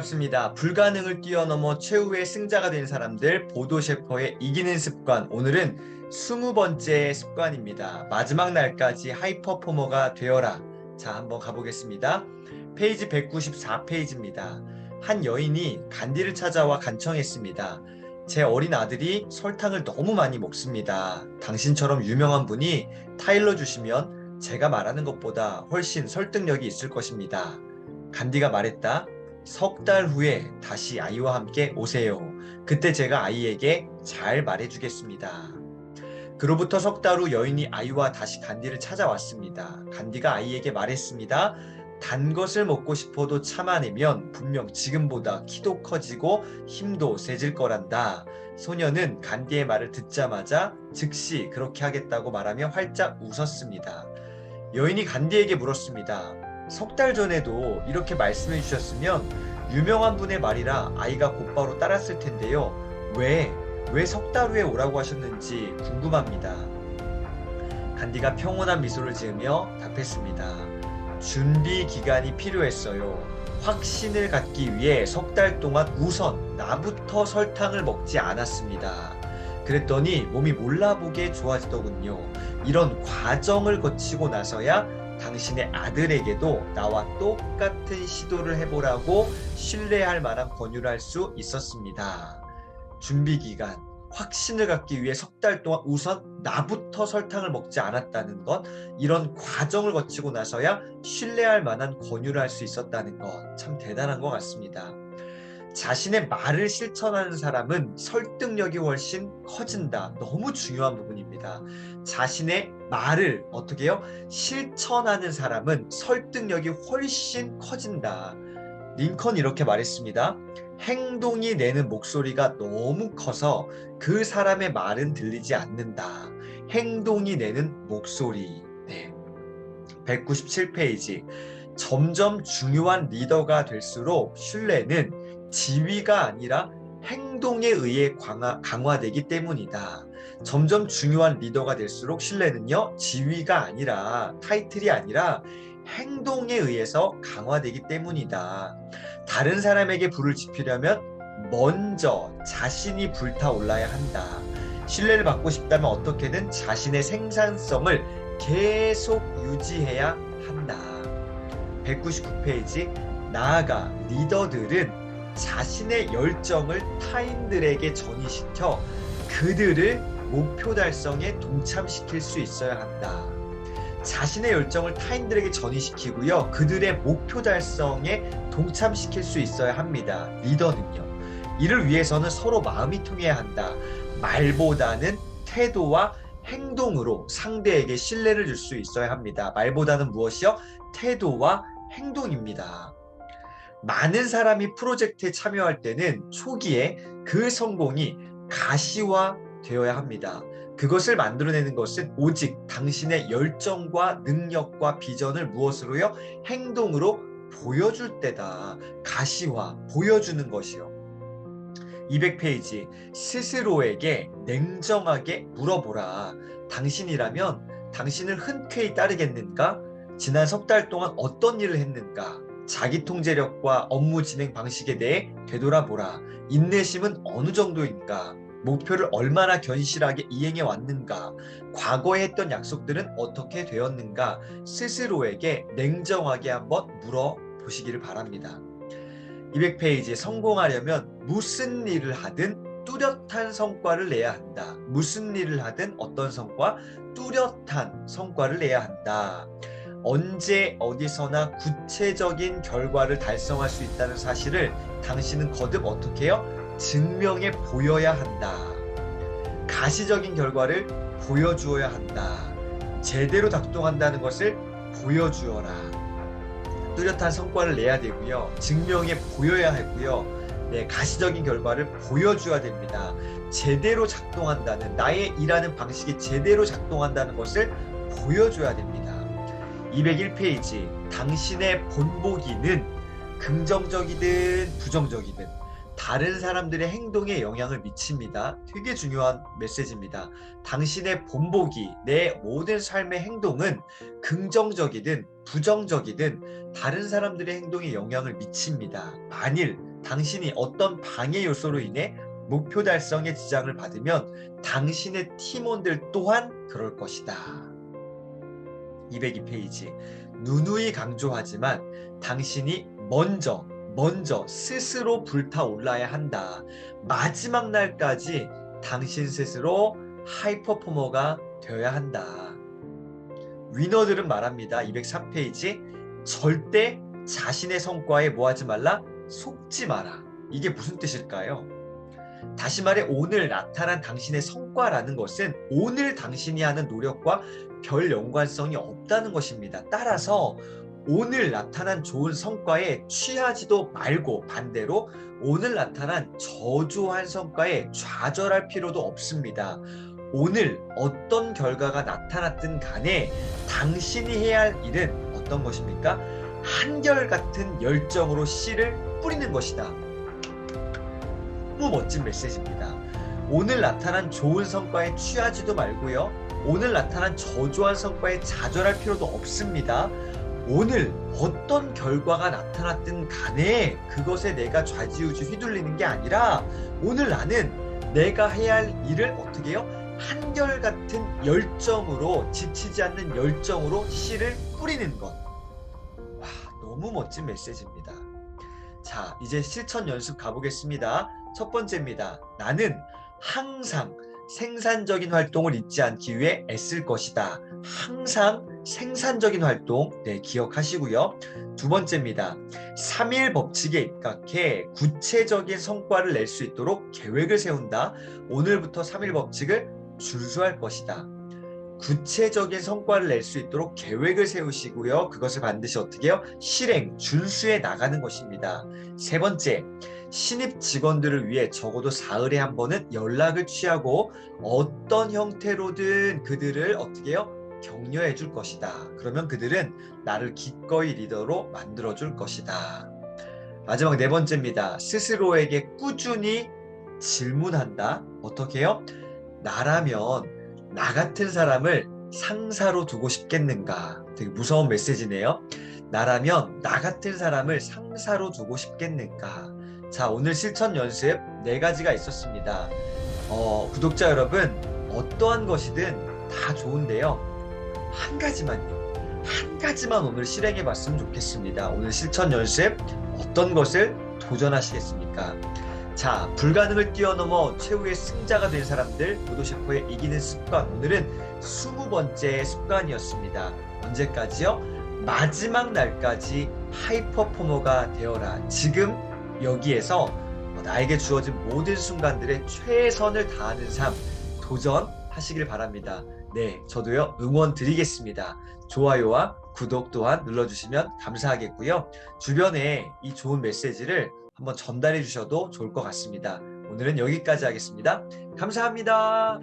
반갑습니다. 불가능을 뛰어넘어 최후의 승자가 된 사람들 보도 셰퍼의 이기는 습관. 오늘은 20번째 습관입니다. 마지막 날까지 하이퍼포머가 되어라. 자, 한번 가보겠습니다. 페이지 194페이지입니다. 한 여인이 간디를 찾아와 간청했습니다. 제 어린 아들이 설탕을 너무 많이 먹습니다. 당신처럼 유명한 분이 타일러 주시면 제가 말하는 것보다 훨씬 설득력이 있을 것입니다. 간디가 말했다. 석 달 후에 다시 아이와 함께 오세요. 그때 제가 아이에게 잘 말해주겠습니다. 그로부터 석 달 후 여인이 아이와 다시 간디를 찾아왔습니다. 간디가 아이에게 말했습니다. 단 것을 먹고 싶어도 참아내면 분명 지금보다 키도 커지고 힘도 세질 거란다. 소녀는 간디의 말을 듣자마자 즉시 그렇게 하겠다고 말하며 활짝 웃었습니다. 여인이 간디에게 물었습니다. 석 달 전에도 이렇게 말씀해 주셨으면 유명한 분의 말이라 아이가 곧바로 따랐을 텐데요. 왜 석 달 후에 오라고 하셨는지 궁금합니다. 간디가 평온한 미소를 지으며 답했습니다. 준비 기간이 필요했어요. 확신을 갖기 위해 석 달 동안 우선 나부터 설탕을 먹지 않았습니다. 그랬더니 몸이 몰라보게 좋아지더군요. 이런 과정을 거치고 나서야 당신의 아들에게도 나와 똑같은 시도를 해보라고 신뢰할 만한 권유를 할 수 있었습니다. 준비기간, 확신을 갖기 위해 석 달 동안 우선 나부터 설탕을 먹지 않았다는 것, 이런 과정을 거치고 나서야 신뢰할 만한 권유를 할 수 있었다는 것, 참 대단한 것 같습니다. 자신의 말을 실천하는 사람은 설득력이 훨씬 커진다. 너무 중요한 부분입니다. 자신의 말을 어떻게 해요? 실천하는 사람은 설득력이 훨씬 커진다. 링컨이 이렇게 말했습니다. 행동이 내는 목소리가 너무 커서 그 사람의 말은 들리지 않는다. 행동이 내는 목소리. 네. 197페이지. 점점 중요한 리더가 될수록 신뢰는 지위가 아니라 행동에 의해 강화되기 때문이다. 점점 중요한 리더가 될수록 신뢰는요, 지위가 아니라, 타이틀이 아니라 행동에 의해서 강화되기 때문이다. 다른 사람에게 불을 지피려면 먼저 자신이 불타올라야 한다. 신뢰를 받고 싶다면 어떻게든 자신의 생산성을 계속 유지해야 한다. 199페이지. 나아가 리더들은 자신의 열정을 타인들에게 전이시켜 그들을 목표 달성에 동참시킬 수 있어야 한다. 자신의 열정을 타인들에게 전이시키고요. 그들의 목표 달성에 동참시킬 수 있어야 합니다. 리더는요. 이를 위해서는 서로 마음이 통해야 한다. 말보다는 태도와 행동으로 상대에게 신뢰를 줄 수 있어야 합니다. 말보다는 무엇이요? 태도와 행동입니다. 많은 사람이 프로젝트에 참여할 때는 초기에 그 성공이 가시화되어야 합니다. 그것을 만들어내는 것은 오직 당신의 열정과 능력과 비전을 무엇으로요? 행동으로 보여줄 때다. 가시화, 보여주는 것이요. 200페이지. 스스로에게 냉정하게 물어보라. 당신이라면 당신을 흔쾌히 따르겠는가? 지난 석 달 동안 어떤 일을 했는가? 자기 통제력과 업무 진행 방식에 대해 되돌아보라. 인내심은 어느 정도인가? 목표를 얼마나 견실하게 이행해 왔는가? 과거에 했던 약속들은 어떻게 되었는가? 스스로에게 냉정하게 한번 물어보시기를 바랍니다. 200페이지에 성공하려면 무슨 일을 하든 뚜렷한 성과를 내야 한다. 무슨 일을 하든 어떤 성과? 뚜렷한 성과를 내야 한다. 언제 어디서나 구체적인 결과를 달성할 수 있다는 사실을 당신은 거듭 어떻게 해요? 증명해 보여야 한다. 가시적인 결과를 보여주어야 한다. 제대로 작동한다는 것을 보여주어라. 뚜렷한 성과를 내야 되고요. 증명해 보여야 하고요. 네, 가시적인 결과를 보여줘야 됩니다. 제대로 작동한다는, 나의 일하는 방식이 제대로 작동한다는 것을 보여줘야 됩니다. 201페이지. 당신의 본보기는 긍정적이든 부정적이든 다른 사람들의 행동에 영향을 미칩니다. 되게 중요한 메시지입니다. 당신의 본보기, 내 모든 삶의 행동은 긍정적이든 부정적이든 다른 사람들의 행동에 영향을 미칩니다. 만일 당신이 어떤 방해 요소로 인해 목표 달성에 지장을 받으면 당신의 팀원들 또한 그럴 것이다. 202페이지. 누누이 강조하지만 당신이 먼저 스스로 불타올라야 한다. 마지막 날까지 당신 스스로 하이퍼포머가 되어야 한다. 위너들은 말합니다. 203페이지. 절대 자신의 성과에 뭐하지 말라? 속지 마라. 이게 무슨 뜻일까요? 다시 말해 오늘 나타난 당신의 성과라는 것은 오늘 당신이 하는 노력과 별 연관성이 없다는 것입니다. 따라서 오늘 나타난 좋은 성과에 취하지도 말고 반대로 오늘 나타난 저조한 성과에 좌절할 필요도 없습니다. 오늘 어떤 결과가 나타났든 간에 당신이 해야 할 일은 어떤 것입니까? 한결같은 열정으로 씨를 뿌리는 것이다. 너무 멋진 메시지입니다. 오늘 나타난 좋은 성과에 취하지도 말고요. 오늘 나타난 저조한 성과에 좌절할 필요도 없습니다. 오늘 어떤 결과가 나타났든 간에 그것에 내가 좌지우지 휘둘리는 게 아니라 오늘 나는 내가 해야 할 일을 어떻게 해요? 한결같은 열정으로 지치지 않는 열정으로 씨를 뿌리는 것. 와, 너무 멋진 메시지입니다. 자, 이제 실천 연습 가보겠습니다. 첫 번째입니다. 나는 항상 생산적인 활동을 잊지 않기 위해 애쓸 것이다. 항상 생산적인 활동, 기억하시고요. 두 번째입니다. 3일 법칙에 입각해 구체적인 성과를 낼 수 있도록 계획을 세운다. 오늘부터 3일 법칙을 준수할 것이다. 구체적인 성과를 낼 수 있도록 계획을 세우시고요. 그것을 반드시 어떻게 해요? 실행, 준수해 나가는 것입니다. 세 번째, 신입 직원들을 위해 적어도 사흘에 한 번은 연락을 취하고 어떤 형태로든 그들을 어떻게 해요? 격려해 줄 것이다. 그러면 그들은 나를 기꺼이 리더로 만들어 줄 것이다. 마지막 네 번째입니다. 스스로에게 꾸준히 질문한다. 어떻게 해요? 나라면 나 같은 사람을 상사로 두고 싶겠는가? 되게 무서운 메시지네요. 나라면 나 같은 사람을 상사로 두고 싶겠는가? 자, 오늘 실천 연습 4가지가 있었습니다. 구독자 여러분, 어떠한 것이든 다 좋은데요. 한 가지만 오늘 실행해 봤으면 좋겠습니다. 오늘 실천 연습 어떤 것을 도전하시겠습니까? 자, 불가능을 뛰어넘어 최후의 승자가 된 사람들, 보도셰퍼의 이기는 습관. 오늘은 20번째 습관이었습니다. 언제까지요? 마지막 날까지 하이퍼포머가 되어라. 지금 여기에서 나에게 주어진 모든 순간들의 최선을 다하는 삶 도전하시길 바랍니다. 네, 저도요 응원 드리겠습니다. 좋아요와 구독 또한 눌러주시면 감사하겠고요. 주변에 이 좋은 메시지를 한번 전달해 주셔도 좋을 것 같습니다. 오늘은 여기까지 하겠습니다. 감사합니다.